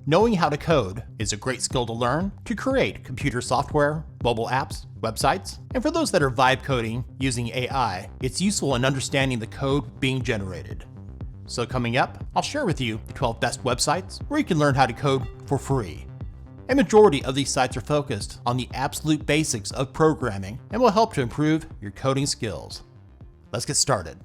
Knowing how to code is a great skill to learn to create computer software, mobile apps, websites, and for those that are vibe coding using AI, it's useful in understanding the code being generated. So coming up, I'll share with you the 12 best websites where you can learn how to code for free. A majority of these sites are focused on the absolute basics of programming and will help to improve your coding skills. Let's get started.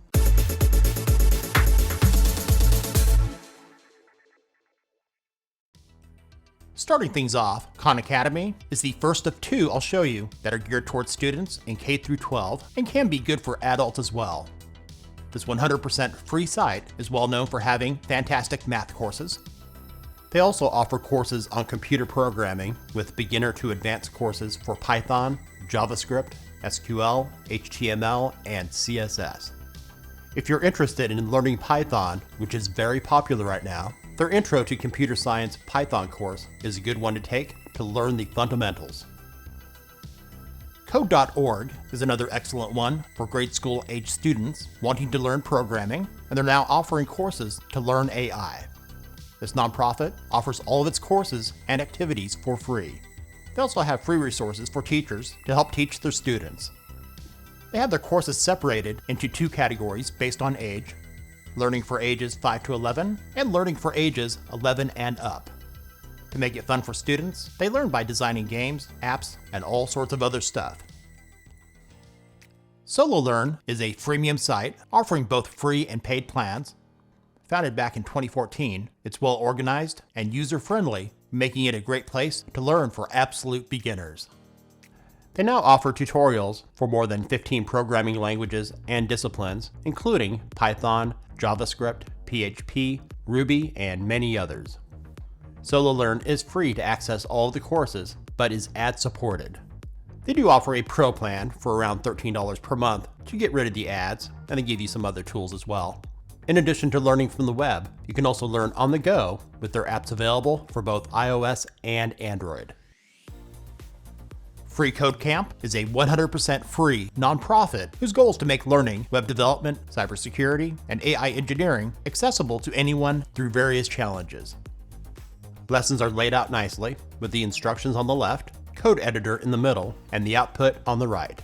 Starting things off, Khan Academy is the first of two I'll show you that are geared towards students in K through 12 and can be good for adults as well. This 100% free site is well known for having fantastic math courses. They also offer courses on computer programming with beginner to advanced courses for Python, JavaScript, SQL, HTML, and CSS. If you're interested in learning Python, which is very popular right now, their Intro to Computer Science Python course is a good one to take to learn the fundamentals. Code.org is another excellent one for grade school age students wanting to learn programming, and they're now offering courses to learn AI. This nonprofit offers all of its courses and activities for free. They also have free resources for teachers to help teach their students. They have their courses separated into two categories based on age: learning for ages 5 to 11 and learning for ages 11 and up. To make it fun for students, they learn by designing games, apps, and all sorts of other stuff. Sololearn is a freemium site offering both free and paid plans. Founded back in 2014, it's well organized and user-friendly, making it a great place to learn for absolute beginners. They now offer tutorials for more than 15 programming languages and disciplines, including Python, JavaScript, PHP, Ruby, and many others. Sololearn is free to access all of the courses, but is ad-supported. They do offer a pro plan for around $13 per month to get rid of the ads, and they give you some other tools as well. In addition to learning from the web, you can also learn on the go with their apps available for both iOS and Android. freeCodeCamp is a 100% free nonprofit whose goal is to make learning, web development, cybersecurity, and AI engineering accessible to anyone through various challenges. Lessons are laid out nicely with the instructions on the left, code editor in the middle, and the output on the right.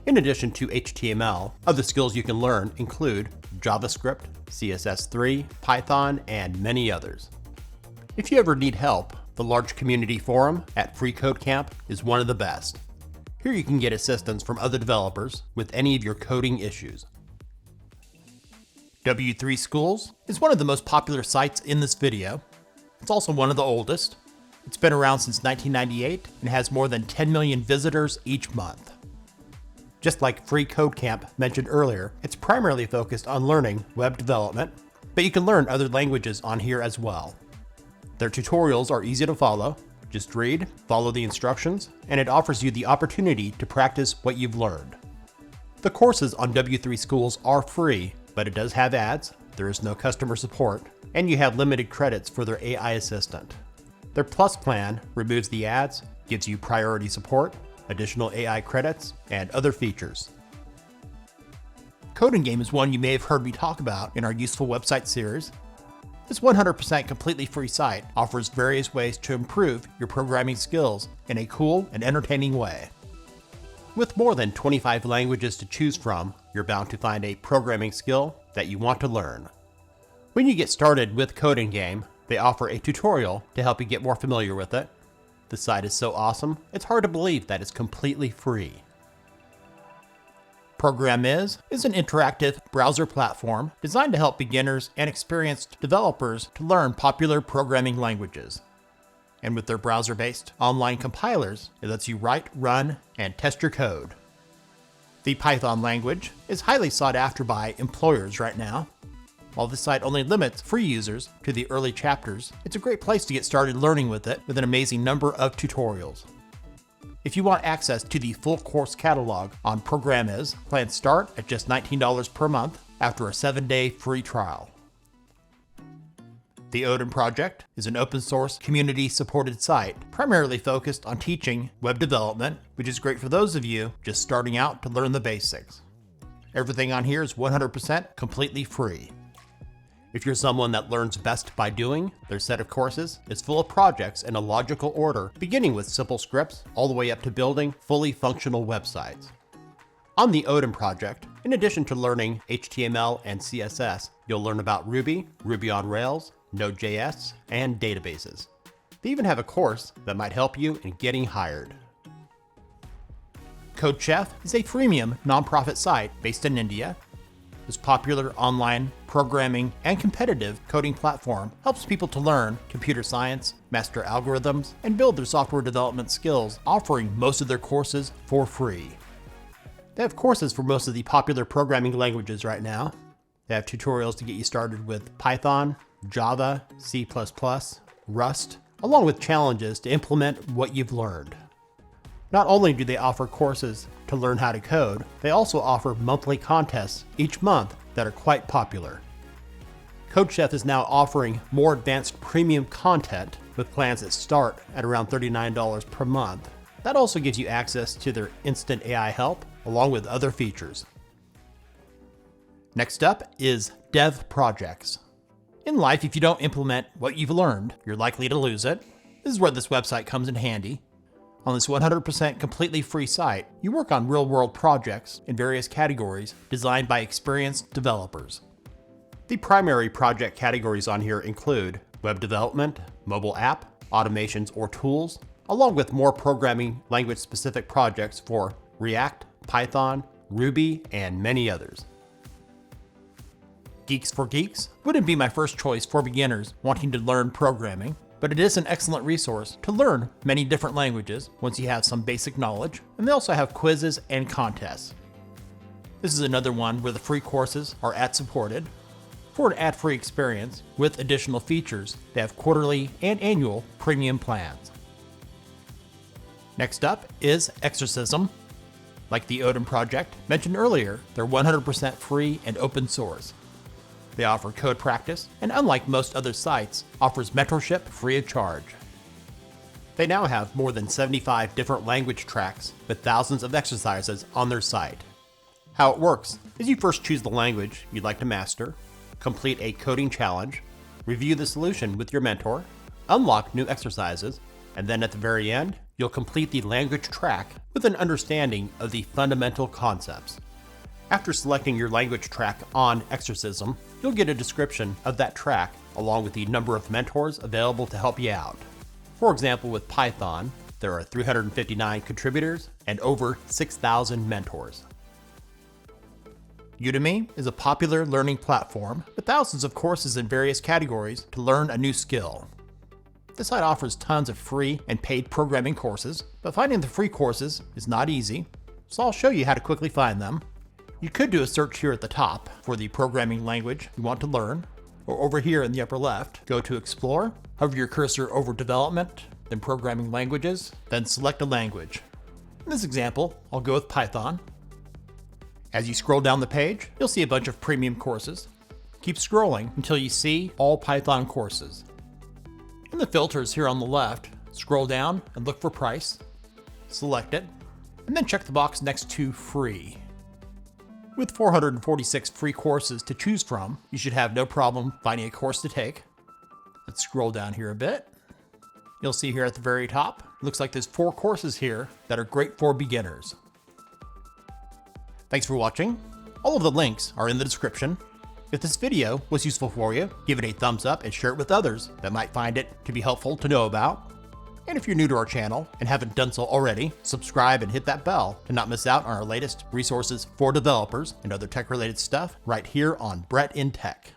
In addition to HTML, other skills you can learn include JavaScript, CSS3, Python, and many others. If you ever need help, the large community forum at freeCodeCamp is one of the best. Here you can get assistance from other developers with any of your coding issues. W3 Schools is one of the most popular sites in this video. It's also one of the oldest. It's been around since 1998 and has more than 10 million visitors each month. Just like freeCodeCamp mentioned earlier, it's primarily focused on learning web development, but you can learn other languages on here as well. Their tutorials are easy to follow. Just read, follow the instructions, and it offers you the opportunity to practice what you've learned. The courses on W3 Schools are free, but it does have ads, there is no customer support, and you have limited credits for their AI assistant. Their Plus plan removes the ads, gives you priority support, additional AI credits, and other features. CodinGame is one you may have heard me talk about in our Useful Website series. This 100% completely free site offers various ways to improve your programming skills in a cool and entertaining way. With more than 25 languages to choose from, you're bound to find a programming skill that you want to learn. When you get started with CodinGame, they offer a tutorial to help you get more familiar with it. The site is so awesome, it's hard to believe that it's completely free. Programiz is an interactive browser platform designed to help beginners and experienced developers to learn popular programming languages. And with their browser-based online compilers, it lets you write, run, and test your code. The Python language is highly sought after by employers right now. While this site only limits free users to the early chapters, it's a great place to get started learning with it with an amazing number of tutorials. If you want access to the full course catalog on Programiz, plans start at just $19 per month after a 7-day free trial. The Odin Project is an open source community supported site primarily focused on teaching web development, which is great for those of you just starting out to learn the basics. Everything on here is 100% completely free. If you're someone that learns best by doing, their set of courses is full of projects in a logical order, beginning with simple scripts all the way up to building fully functional websites. On the Odin Project, in addition to learning HTML and CSS, you'll learn about Ruby, Ruby on Rails, Node.js, and databases. They even have a course that might help you in getting hired. CodeChef is a freemium nonprofit site based in India. This popular online programming and competitive coding platform helps people to learn computer science, master algorithms, and build their software development skills, offering most of their courses for free. They have courses for most of the popular programming languages right now. They have tutorials to get you started with Python, Java, C++, Rust, along with challenges to implement what you've learned. Not only do they offer courses to learn how to code, they also offer monthly contests each month that are quite popular. CodeChef is now offering more advanced premium content with plans that start at around $39 per month. That also gives you access to their instant AI help, along with other features. Next up is DevProjects. In life, if you don't implement what you've learned, you're likely to lose it. This is where this website comes in handy. On this 100% completely free site, you work on real-world projects in various categories designed by experienced developers. The primary project categories on here include web development, mobile app, automations or tools, along with more programming language-specific projects for React, Python, Ruby, and many others. GeeksforGeeks wouldn't be my first choice for beginners wanting to learn programming, but it is an excellent resource to learn many different languages once you have some basic knowledge, and they also have quizzes and contests. This is another one where the free courses are ad-supported. For an ad-free experience with additional features, they have quarterly and annual premium plans. Next up is Exercism. Like the Odin Project mentioned earlier, they're 100% free and open source. They offer code practice, and unlike most other sites, offers mentorship free of charge. They now have more than 75 different language tracks with thousands of exercises on their site. How it works is you first choose the language you'd like to master, complete a coding challenge, review the solution with your mentor, unlock new exercises, and then at the very end, you'll complete the language track with an understanding of the fundamental concepts. After selecting your language track on Exercism, you'll get a description of that track along with the number of mentors available to help you out. For example, with Python, there are 359 contributors and over 6,000 mentors. Udemy is a popular learning platform with thousands of courses in various categories to learn a new skill. This site offers tons of free and paid programming courses, but finding the free courses is not easy, so I'll show you how to quickly find them. You could do a search here at the top for the programming language you want to learn, or over here in the upper left, go to Explore, hover your cursor over Development, then Programming Languages, then select a language. In this example, I'll go with Python. As you scroll down the page, you'll see a bunch of premium courses. Keep scrolling until you see all Python courses. In the filters here on the left, scroll down and look for price, select it, and then check the box next to free. With 446 free courses to choose from, you should have no problem finding a course to take. Let's scroll down here a bit. You'll see here at the very top, looks like there's 4 courses here that are great for beginners. Thanks for watching. All of the links are in the description. If this video was useful for you, give it a thumbs up and share it with others that might find it to be helpful to know about. And if you're new to our channel and haven't done so already, subscribe and hit that bell to not miss out on our latest resources for developers and other tech-related stuff right here on Brett in Tech.